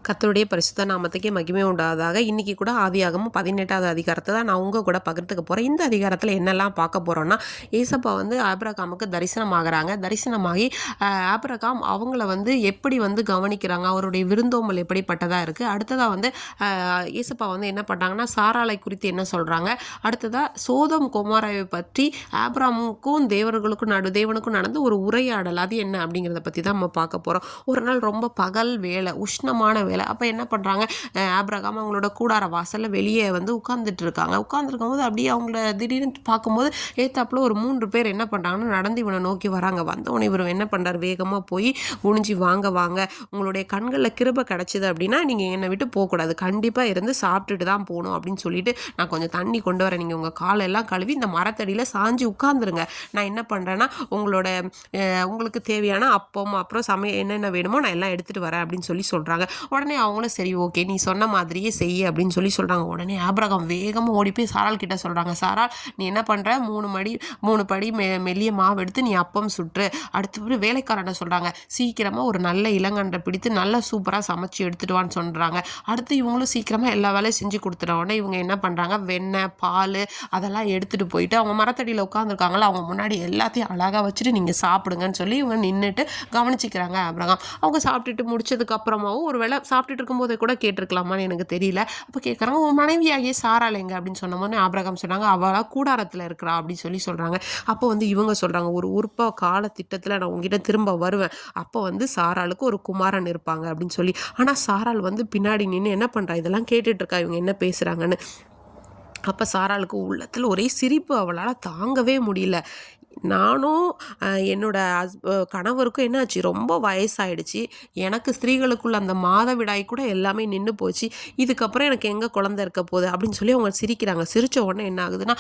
கர்த்தருடைய பரிசுத்த நாமத்துக்கே மகிமை உண்டாவதாக. இன்றைக்கி கூட ஆதியாகமம் 18வது அதிகாரத்தை தான் நான் உங்கள் கூட பகிர்ந்துக்க போகிறேன். இந்த அதிகாரத்தில் என்னெல்லாம் பார்க்க போகிறோன்னா, ஏசப்பா வந்து ஆபிரகாமுக்கு தரிசனமாகறாங்க. தரிசனமாகி ஆபிரகாம் அவங்கள வந்து எப்படி வந்து கவனிக்கிறாங்க, அவருடைய விருந்தோம்பல் எப்படிப்பட்டதாக இருக்குது. அடுத்ததாக வந்து ஏசப்பா வந்து என்ன பண்ணுறாங்கன்னா, சாராளை குறித்து என்ன சொல்கிறாங்க. அடுத்ததாக சோதம் கொமோராவை பற்றி ஆபிரகாமுக்கும் தேவனுக்கும் நடந்த ஒரு உரையாடல், அது என்ன அப்படிங்கிறத பற்றி தான் நம்ம பார்க்க போகிறோம். ஒரு நாள் ரொம்ப பகல் வேலை, உஷ்ணமான வேலை. அப்போ என்ன பண்ணுறாங்க, ஆபிரகாம் அவங்களோட கூடார வாசலில் வெளியே வந்து உட்கார்ந்துட்டு இருக்காங்க. உட்கார்ந்துருக்கும் போது அப்படியே அவங்கள திடீர்னு பார்க்கும்போது ஏத்தாப்புல ஒரு 3 பேர் என்ன பண்ணுறாங்கன்னா, நடந்து இவனை நோக்கி வராங்க. வந்தவொடனே இவர் என்ன பண்ணுறாரு, வேகமாக போய் குனிஞ்சி வாங்க உங்களுடைய கண்களில் கிருபை கிடச்சிது அப்படின்னா நீங்கள் என்னை விட்டு போகக்கூடாது, கண்டிப்பாக இருந்து சாப்பிட்டுட்டு தான் போகணும் அப்படின்னு சொல்லிட்டு, நான் கொஞ்சம் தண்ணி கொண்டு வரேன், நீங்கள் உங்கள் காலெல்லாம் கழுவி இந்த மரத்தடியில் சாஞ்சு உட்காந்துருங்க. நான் என்ன பண்ணுறேன்னா உங்களுக்கு தேவையான அப்பம் அப்புறம் என்னென்ன வேணுமோ நான் எல்லாம் எடுத்துகிட்டு வரேன் அப்படின்னு சொல்கிறாங்க. உடனே அவங்களும் சரி ஓகே நீ சொன்ன மாதிரியே செய்ய அப்படின்னு சொல்கிறாங்க. உடனே ஆபிரகாம் வேகமாக ஓடி போய் சாராள் கிட்ட சொல்கிறாங்க, சாராள் நீ என்ன பண்ணுற, 3 படி மெல்லிய மாவு எடுத்து நீ அப்பம் சுற்று. அடுத்து வேலைக்காரனை சொல்கிறாங்க, சீக்கிரமாக ஒரு நல்ல இளங்கன்றை பிடித்து நல்லா சூப்பராக சமைச்சு எடுத்துகிட்டு சொல்கிறாங்க. அடுத்து இவங்களும் சீக்கிரமாக எல்லா வேலையும் செஞ்சு கொடுத்துட்ட உடனே இவங்க என்ன பண்ணுறாங்க, வெண்ணெய் பால் அதெல்லாம் எடுத்துகிட்டு போயிட்டு அவங்க மரத்தடியில் உட்காந்துருக்காங்களா அவங்க முன்னாடி எல்லாத்தையும் அழகாக வச்சுட்டு நீங்கள் சாப்பிடுங்கன்னு சொல்லி இவங்க நின்றுட்டு கவனிச்சிக்கிறாங்க. ஆபிரகாம் அவங்க சாப்பிட்டுட்டு முடிச்சதுக்கு அப்புறமாவும் ஒரு வேளை சாப்பிட்டுட்டு இருக்கும்போது கூட கேட்டிருக்கலாமான்னு எனக்கு தெரியல. அப்போ கேட்குறாங்க, உன் மனைவியாகிய சாராள் எங்க அப்படின்னு சொன்னபோது ஆபிரகாம் சொன்னாங்க, அவளா கூடாரத்தில் இருக்கிறா அப்படின்னு சொல்கிறாங்க. அப்போ வந்து இவங்க சொல்கிறாங்க, ஒரு கால திட்டத்தில் நான் உங்ககிட்ட திரும்ப வருவேன், அப்போ வந்து சாராளுக்கு ஒரு குமாரன் இருப்பாங்க அப்படின்னு சொல்லி. ஆனால் சாராள் வந்து பின்னாடி நின்று என்ன பண்ணுறா, இதெல்லாம் கேட்டுட்டு இருக்கா இவங்க என்ன பேசுகிறாங்கன்னு. அப்போ சாராளுக்கு உள்ளத்தில் ஒரே சிரிப்பு, அவளால் தாங்கவே முடியல. நானும் என்னோட கணவருக்கும் என்னாச்சு, ரொம்ப வயசாயிடுச்சு, எனக்கு ஸ்திரீகளுக்குள்ள அந்த மாதவிடாய் கூட எல்லாமே நின்று போச்சு, இதுக்கப்புறம் எனக்கு எங்கே குழந்தை இருக்க போகுது அப்படின்னு சொல்லி அவங்க சிரிக்கிறாங்க. சிரித்த உடனே என்ன ஆகுதுன்னா,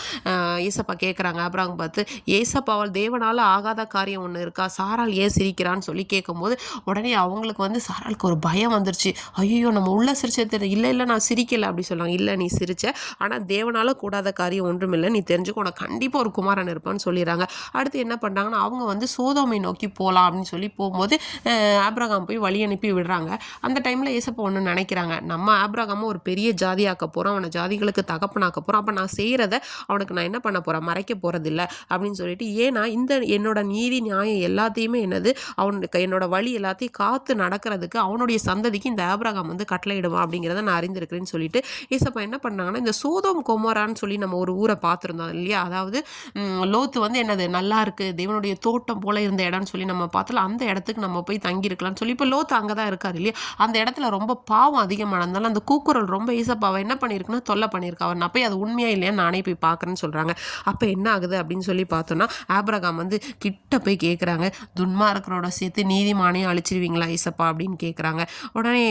ஏசப்பா கேட்குறாங்க ஆபிரகாம் பார்த்து, ஏசப்பாவால் தேவனால் ஆகாத காரியம் ஒன்று இருக்கா, சாராள் ஏன் சிரிக்கிறான்னு சொல்லி கேட்கும்போது உடனே அவங்களுக்கு வந்து சாராளுக்கு ஒரு பயம் வந்துருச்சு. ஐயோ நம்ம உள்ள சிரிச்சது இல்லை நான் சிரிக்கலை அப்படி சொல்கிறாங்க. இல்லை நீ சிரிச்ச, ஆனால் தேவனால் கூடாத காரியம் ஒன்றும் இல்லை, நீ தெரிஞ்சுக்கோ, உனக்கு கண்டிப்பாக ஒரு குமாரன் இருப்பான்னு சொல்லிடுறாங்க. அடுத்து என்ன பண்ணுறாங்கன்னா, அவங்க வந்து சோதோமை நோக்கி போகலாம் அப்படின்னு சொல்லி போகும்போது ஆபிரகாம் போய் வழி அனுப்பி விடுறாங்க. அந்த டைமில் ஏசப்பா ஒன்று நினைக்கிறாங்க, நம்ம ஆபிரகாமை ஒரு பெரிய ஜாதியாக்க போகிறோம், அவனை ஜாதிகளுக்கு தகப்பனாக்க போகிறோம், அப்போ நான் செய்கிறத அவனுக்கு நான் என்ன பண்ண போகிறேன், மறைக்க போகிறதில்ல அப்படின்னு சொல்லிட்டு, ஏன்னா இந்த என்னோட நீதி நியாயம் எல்லாத்தையுமே அவனுக்கு என்னோட வழி எல்லாத்தையும் காத்து நடக்கிறதுக்கு அவனுடைய சந்ததிக்கு இந்த ஆபிரகாம் வந்து கட்டளையிடுவான் அப்படிங்கிறத நான் அறிந்திருக்கிறேன்னு சொல்லிட்டு ஏசப்பா என்ன பண்ணாங்கன்னா, இந்த சோதோம் கொமோரான்னு சொல்லி நம்ம ஒரு ஊரை பார்த்துருந்தோம் இல்லையா, அதாவது லோத்து வந்து என்னது நல்லா இருக்குது, தேவனுடைய தோட்டம் போல இருந்த இடம்னு சொல்லி நம்ம பார்த்தல, அந்த இடத்துக்கு நம்ம போய் தங்கியிருக்கலாம்னு சொல்லி இப்போ லோத்து அங்கே தான் இருக்காரு இல்லையா. அந்த இடத்துல ரொம்ப பாவம் அதிகமானதுனால அந்த கூக்குரல் ரொம்ப ஏசப்பாவை என்ன பண்ணியிருக்குன்னா தொல்லை பண்ணியிருக்கா. அவர் நான் போய் அது உண்மையா இல்லையான்னு நானே போய் பார்க்குறேன்னு சொல்கிறாங்க. அப்போ என்ன ஆகுது அப்படின்னு சொல்லி பார்த்தோன்னா, ஆபிரகாம் வந்து கிட்ட போய் கேட்குறாங்க, துன்மார்க்கரோட சேர்த்து நீதிமானையும் அழிச்சிருவீங்களா ஏசப்பா அப்படின்னு கேட்குறாங்க. உடனே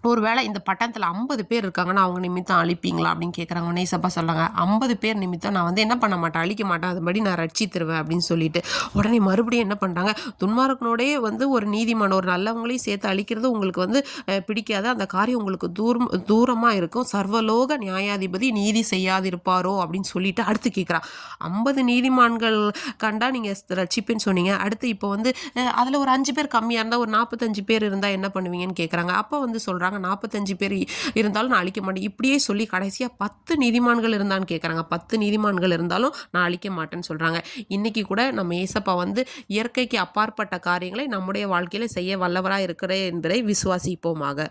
ஒரு வேளை இந்த பட்டணத்தில் 50 பேர் இருக்காங்கன்னா அவங்க நிமித்தம் அழிப்பீங்களா அப்படின்னு கேட்குறாங்க. நேசப்பா சொல்கிறாங்க, 50 பேர் நிமித்தம் நான் வந்து என்ன பண்ண மாட்டேன், அழிக்க மாட்டேன், அதுபடி நான் ரட்சித்திருவேன் அப்படின்னு சொல்லிட்டு உடனே மறுபடியும் என்ன பண்ணுறாங்க, துன்மார்க்கனோடே வந்து ஒரு நீதிமான ஒரு நல்லவங்களையும் சேர்த்து அழிக்கிறது உங்களுக்கு வந்து பிடிக்காது, அந்த காரியம் உங்களுக்கு தூரமாக இருக்கும், சர்வலோக நியாயாதிபதி நீதி செய்யாதிருப்பாரோ அப்படின்னு சொல்லிட்டு அடுத்து கேட்குறான், 50 நீதிமான்கள் கண்டா நீங்கள் ரட்சிப்பேன்னு சொன்னீங்க, அடுத்து இப்போ வந்து அதில் ஒரு 5 பேர் கம்மியாக இருந்தால் ஒரு 45 பேர் இருந்தால் என்ன பண்ணுவீங்கன்னு கேட்குறாங்க. அப்போ வந்து சொல்கிறாங்க, 45 பேர் இருந்தாலும் நான் அழிக்க மாட்டேன், இப்படியே சொல்லி கடைசியாக 10 நீதிமான்கள் இருந்தான்னு கேட்குறாங்க. 10 நீதிமான்கள் இருந்தாலும் நான் அழிக்க மாட்டேன்னு சொல்கிறாங்க. இன்றைக்கி கூட நம்ம ஏசப்பா வந்து இயற்கைக்கு அப்பாற்பட்ட காரியங்களை நம்முடைய வாழ்க்கையில் செய்ய வல்லவராக இருக்கிறேன் என்பதை விசுவாசிப்போமாக.